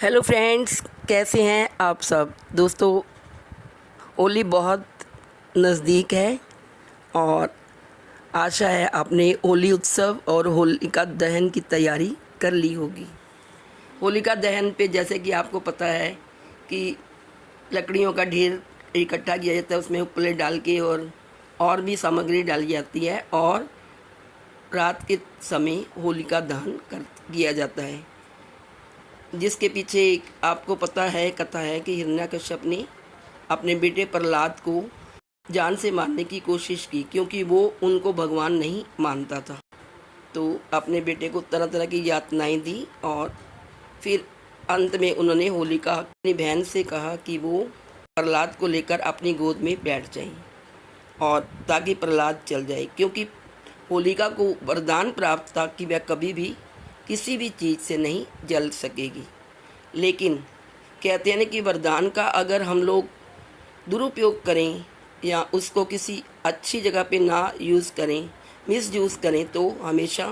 Hello friends, कैसे हैं आप सब दोस्तों। होली बहुत नज़दीक है और आशा है आपने होली उत्सव और होलिका दहन की तैयारी कर ली होगी। होलिका दहन पे जैसे कि आपको पता है कि लकड़ियों का ढेर इकट्ठा किया जाता है, उसमें उपले डाल के और भी सामग्री डाली जाती है और रात के समय होलिका दहन कर किया जाता है, जिसके पीछे आपको पता है कथा है कि हिरण्यकश्यप ने अपने बेटे प्रहलाद को जान से मारने की कोशिश की, क्योंकि वो उनको भगवान नहीं मानता था। तो अपने बेटे को तरह तरह की यातनाएं दी और फिर अंत में उन्होंने होलिका अपनी बहन से कहा कि वो प्रहलाद को लेकर अपनी गोद में बैठ जाए और ताकि प्रहलाद चल जाए, क्योंकि होलिका को वरदान प्राप्त था कि वह कभी भी किसी भी चीज़ से नहीं जल सकेगी। लेकिन कहते हैं कि वरदान का अगर हम लोग दुरुपयोग करें या उसको किसी अच्छी जगह पे ना यूज़ करें, मिसयूज़ करें, तो हमेशा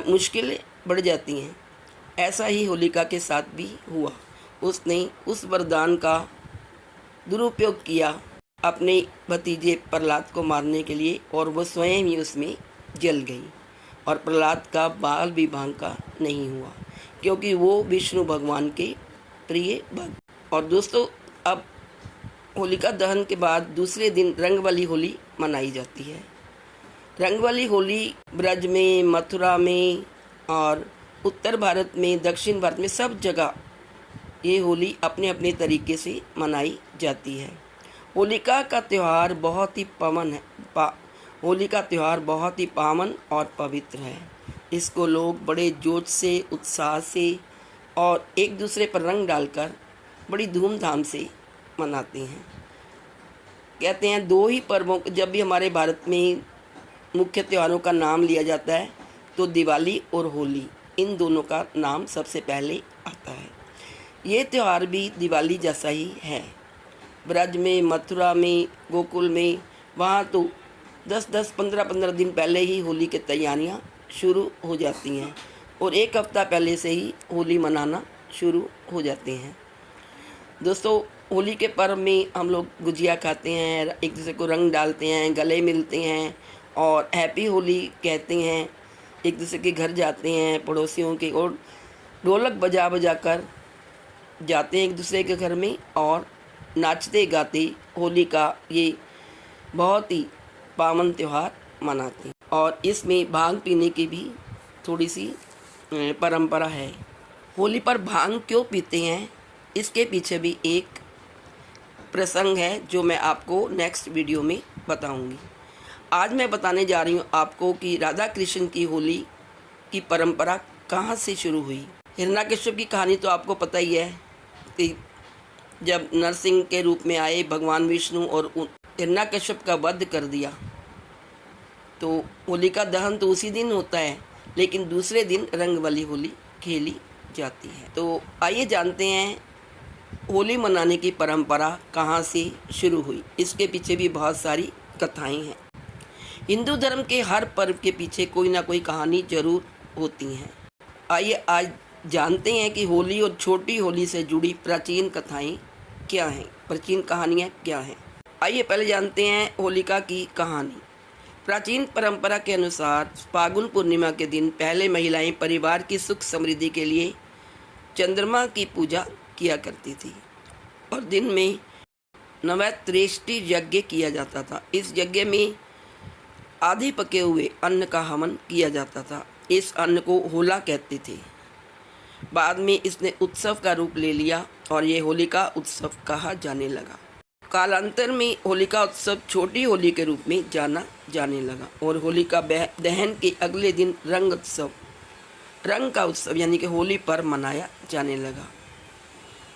मुश्किलें बढ़ जाती हैं। ऐसा ही होलिका के साथ भी हुआ। उसने उस वरदान का दुरुपयोग किया अपने भतीजे प्रहलाद को मारने के लिए और वो स्वयं ही उसमें जल गई और प्रहलाद का बाल भी भांका नहीं हुआ, क्योंकि वो विष्णु भगवान के प्रिय भक्त। और दोस्तों, अब होलिका दहन के बाद दूसरे दिन रंग वाली होली मनाई जाती है। रंग वाली होली ब्रज में, मथुरा में और उत्तर भारत में, दक्षिण भारत में सब जगह ये होली अपने अपने तरीके से मनाई जाती है। होलिका का त्यौहार बहुत ही होली का त्यौहार बहुत ही पावन और पवित्र है। इसको लोग बड़े जोश से, उत्साह से और एक दूसरे पर रंग डालकर बड़ी धूमधाम से मनाते हैं। कहते हैं दो ही पर्वों, जब भी हमारे भारत में मुख्य त्योहारों का नाम लिया जाता है तो दिवाली और होली, इन दोनों का नाम सबसे पहले आता है। ये त्यौहार भी दिवाली जैसा ही है। ब्रज में, मथुरा में, गोकुल में, वहाँ तो 10-10, 15-15 दिन पहले ही होली की तैयारियाँ शुरू हो जाती हैं और एक हफ्ता पहले से ही होली मनाना शुरू हो जाते हैं। दोस्तों, होली के पर्व में हम लोग गुजिया खाते हैं, एक दूसरे को रंग डालते हैं, गले मिलते हैं और हैप्पी होली कहते हैं। एक दूसरे के घर जाते हैं पड़ोसियों के और ढोलक बजा बजा कर जाते हैं एक दूसरे के घर में और नाचते गाते होली का ये बहुत ही पावन त्यौहार मनाते हैं। और इसमें भांग पीने की भी थोड़ी सी परंपरा है। होली पर भांग क्यों पीते हैं, इसके पीछे भी एक प्रसंग है जो मैं आपको नेक्स्ट वीडियो में बताऊंगी। आज मैं बताने जा रही हूँ आपको कि राधा कृष्ण की होली की परंपरा कहाँ से शुरू हुई। हिरण्यकश्यप की कहानी तो आपको पता ही है कि जब नरसिंह के रूप में आए भगवान विष्णु और हिरण्यकश्यप का वध कर दिया, तो होलिका दहन तो उसी दिन होता है, लेकिन दूसरे दिन रंग वाली होली खेली जाती है। तो आइए जानते हैं होली मनाने की परंपरा कहाँ से शुरू हुई। इसके पीछे भी बहुत सारी कथाएं हैं। हिंदू धर्म के हर पर्व के पीछे कोई ना कोई कहानी जरूर होती हैं। आइए आज जानते हैं कि होली और छोटी होली से जुड़ी प्राचीन कथाएं क्या हैं, प्राचीन कहानियाँ क्या हैं। आइए पहले जानते हैं होलिका की कहानी। प्राचीन परंपरा के अनुसार फागुन पूर्णिमा के दिन पहले महिलाएं परिवार की सुख समृद्धि के लिए चंद्रमा की पूजा किया करती थी और दिन में नवरात्रि यज्ञ किया जाता था। इस यज्ञ में आधे पके हुए अन्न का हवन किया जाता था। इस अन्न को होला कहते थे। बाद में इसने उत्सव का रूप ले लिया और ये होलिका उत्सव कहा जाने लगा। कालांतर में होलिका उत्सव छोटी होली के रूप में जाना जाने लगा और होलिका दहन के अगले दिन रंग का उत्सव यानी कि होली पर मनाया जाने लगा।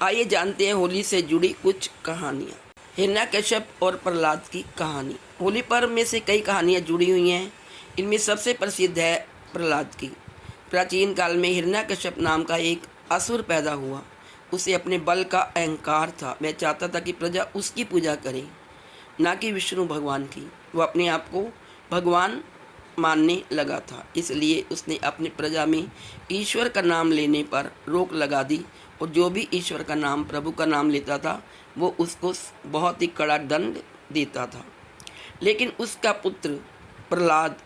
आइए जानते हैं होली से जुड़ी कुछ कहानियाँ। हिरण्यकश्यप और प्रहलाद की कहानी। होली पर्व में से कई कहानियाँ जुड़ी हुई हैं। इनमें सबसे प्रसिद्ध है प्रहलाद की। प्राचीन काल में हिरण्यकश्यप नाम का एक असुर पैदा हुआ। उसे अपने बल का अहंकार था। वह चाहता था कि प्रजा उसकी पूजा करे, ना कि विष्णु भगवान की। वह अपने आप को भगवान मानने लगा था, इसलिए उसने अपनी प्रजा में ईश्वर का नाम लेने पर रोक लगा दी और जो भी ईश्वर का नाम, प्रभु का नाम लेता था वो उसको बहुत ही कड़ा दंड देता था। लेकिन उसका पुत्र प्रहलाद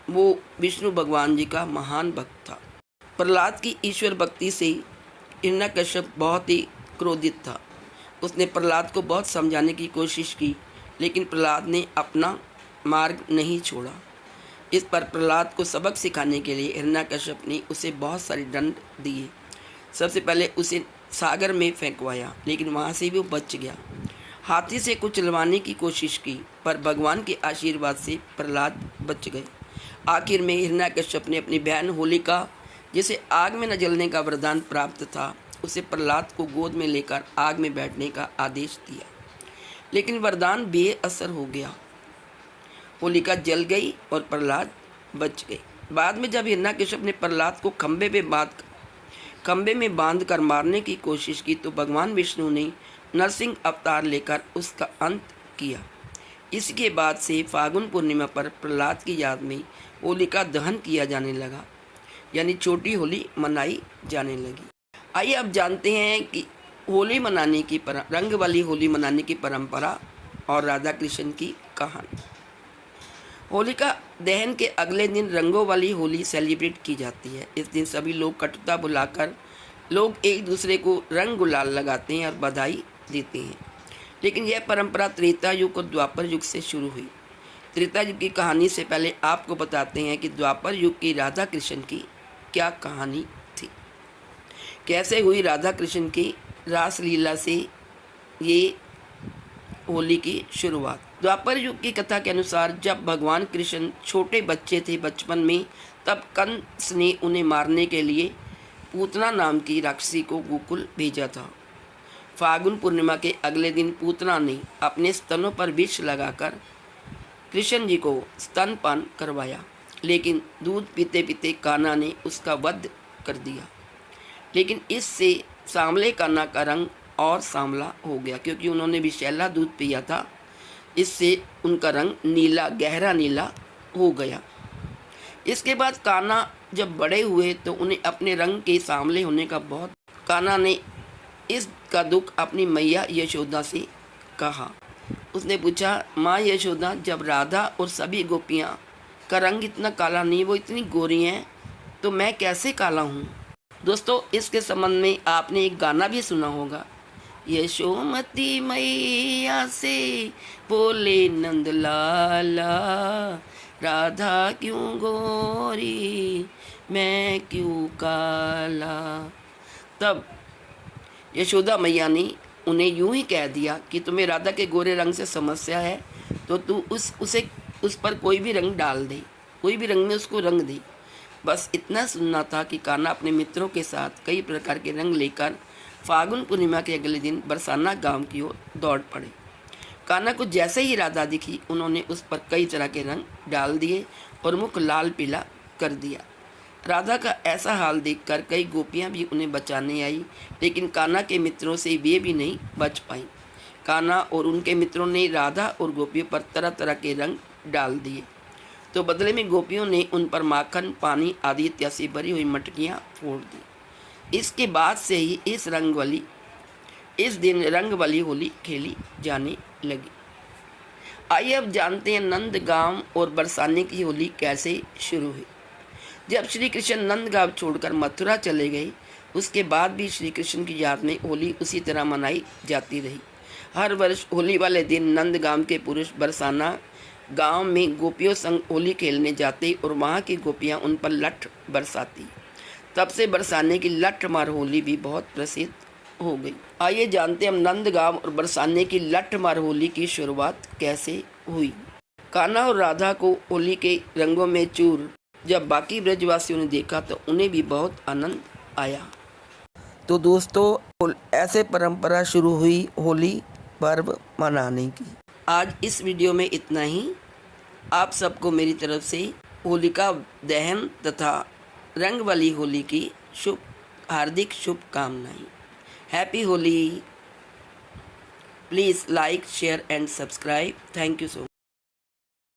वो विष्णु भगवान जी का महान भक्त था। प्रहलाद की ईश्वर भक्ति से हिरण्यकश्यप बहुत ही क्रोधित था। उसने प्रहलाद को बहुत समझाने की कोशिश की, लेकिन प्रहलाद ने अपना मार्ग नहीं छोड़ा। इस पर प्रहलाद को सबक सिखाने के लिए हिरण्यकश्यप ने उसे बहुत सारे दंड दिए। सबसे पहले उसे सागर में फेंकवाया, लेकिन वहाँ से भी वो बच गया। हाथी से कुचलवाने की कोशिश की, पर भगवान के आशीर्वाद से प्रहलाद बच गए। आखिर में हिरण्यकश्यप ने अपनी बहन होलिका, जिसे आग में न जलने का वरदान प्राप्त था, उसे प्रहलाद को गोद में लेकर आग में बैठने का आदेश दिया, लेकिन वरदान बेअसर हो गया। होलिका जल गई और प्रहलाद बच गए। बाद में जब हिरण्यकश्यप ने प्रहलाद को खंबे में बांधकर मारने की कोशिश की, तो भगवान विष्णु ने नरसिंह अवतार लेकर उसका अंत किया। इसके बाद से फागुन पूर्णिमा पर प्रहलाद की याद में होलिका दहन किया जाने लगा, यानी छोटी होली मनाई जाने लगी। आइए अब जानते हैं कि होली मनाने की रंग वाली होली मनाने की परंपरा और राधा कृष्ण की कहानी। होलिका दहन के अगले दिन रंगों वाली होली सेलिब्रेट की जाती है। इस दिन सभी लोग कटुता भुलाकर लोग एक दूसरे को रंग गुलाल लगाते हैं और बधाई देते हैं। लेकिन यह परंपरा त्रेता युग और द्वापर युग से शुरू हुई। त्रेता युग की कहानी से पहले आपको बताते हैं कि द्वापर युग की राधा कृष्ण की क्या कहानी थी, कैसे हुई राधा कृष्ण की रासलीला से ये होली की शुरुआत। द्वापर युग की कथा के अनुसार जब भगवान कृष्ण छोटे बच्चे थे बचपन में, तब कंस ने उन्हें मारने के लिए पूतना नाम की राक्षसी को गोकुल भेजा था। फागुन पूर्णिमा के अगले दिन पूतना ने अपने स्तनों पर विष लगाकर कृष्ण जी को स्तनपान करवाया, लेकिन दूध पीते पीते कान्हा ने उसका वध कर दिया। लेकिन इससे सांवले कान्हा का रंग और सांवला हो गया, क्योंकि उन्होंने विषैला दूध पिया था। इससे उनका रंग नीला, गहरा नीला हो गया। इसके बाद कान्हा जब बड़े हुए तो उन्हें अपने रंग के सांवले होने का बहुत, कान्हा ने इसका दुख अपनी मैया यशोदा से कहा। उसने पूछा, माँ यशोदा, जब राधा और सभी गोपियाँ का रंग इतना काला नहीं, वो इतनी गोरी हैं, तो मैं कैसे काला हूँ। दोस्तों, इसके संबंध में आपने एक गाना भी सुना होगा, यशोमती मैया से बोले नंद लाला, राधा क्यों गोरी मैं क्यों काला। तब यशोदा मैया ने उन्हें यूं ही कह दिया कि तुम्हें राधा के गोरे रंग से समस्या है, तो तू उस पर कोई भी रंग डाल दे, कोई भी रंग में उसको रंग दे। बस इतना सुनना था कि कान्हा अपने मित्रों के साथ कई प्रकार के रंग लेकर फागुन पूर्णिमा के अगले दिन बरसाना गांव की ओर दौड़ पड़े। कान्हा को जैसे ही राधा दिखी, उन्होंने उस पर कई तरह के रंग डाल दिए और मुख लाल पीला कर दिया। राधा का ऐसा हाल देखकर कई गोपियां भी उन्हें बचाने आई, लेकिन कान्हा के मित्रों से वे भी नहीं बच पाईं। कान्हा और उनके मित्रों ने राधा और गोपियों पर तरह तरह के रंग डाल दिए, तो बदले में गोपियों ने उन पर माखन, पानी आदि इत्यादि से भरी हुई मटकियाँ फोड़ दी। इसके बाद से ही इस दिन रंग वाली होली खेली जाने लगी। आइए अब जानते हैं नंदगांव और बरसाने की होली कैसे शुरू हुई। जब श्री कृष्ण नंदगांव छोड़कर मथुरा चले गए, उसके बाद भी श्री कृष्ण की याद में होली उसी तरह मनाई जाती रही। हर वर्ष होली वाले दिन नंदगांव के पुरुष बरसाना गांव में गोपियों संग होली खेलने जाते और वहां की गोपियां उन पर लठ बरसाती। तब से बरसाने की लठ मार होली भी बहुत प्रसिद्ध हो गई। आइए जानते हैं हम नंदगांव और बरसाने की लठ मार होली की शुरुआत कैसे हुई। कान्हा और राधा को होली के रंगों में चूर जब बाकी ब्रजवासियों ने देखा तो उन्हें भी बहुत आनंद आया। तो दोस्तों, ऐसे परंपरा शुरू हुई होली पर्व मनाने की। आज इस वीडियो में इतना ही। आप सबको मेरी तरफ से होलिका दहन तथा रंग वाली होली की हार्दिक शुभकामनाएं। Happy Holi. Please like, share and subscribe. Thank you so much.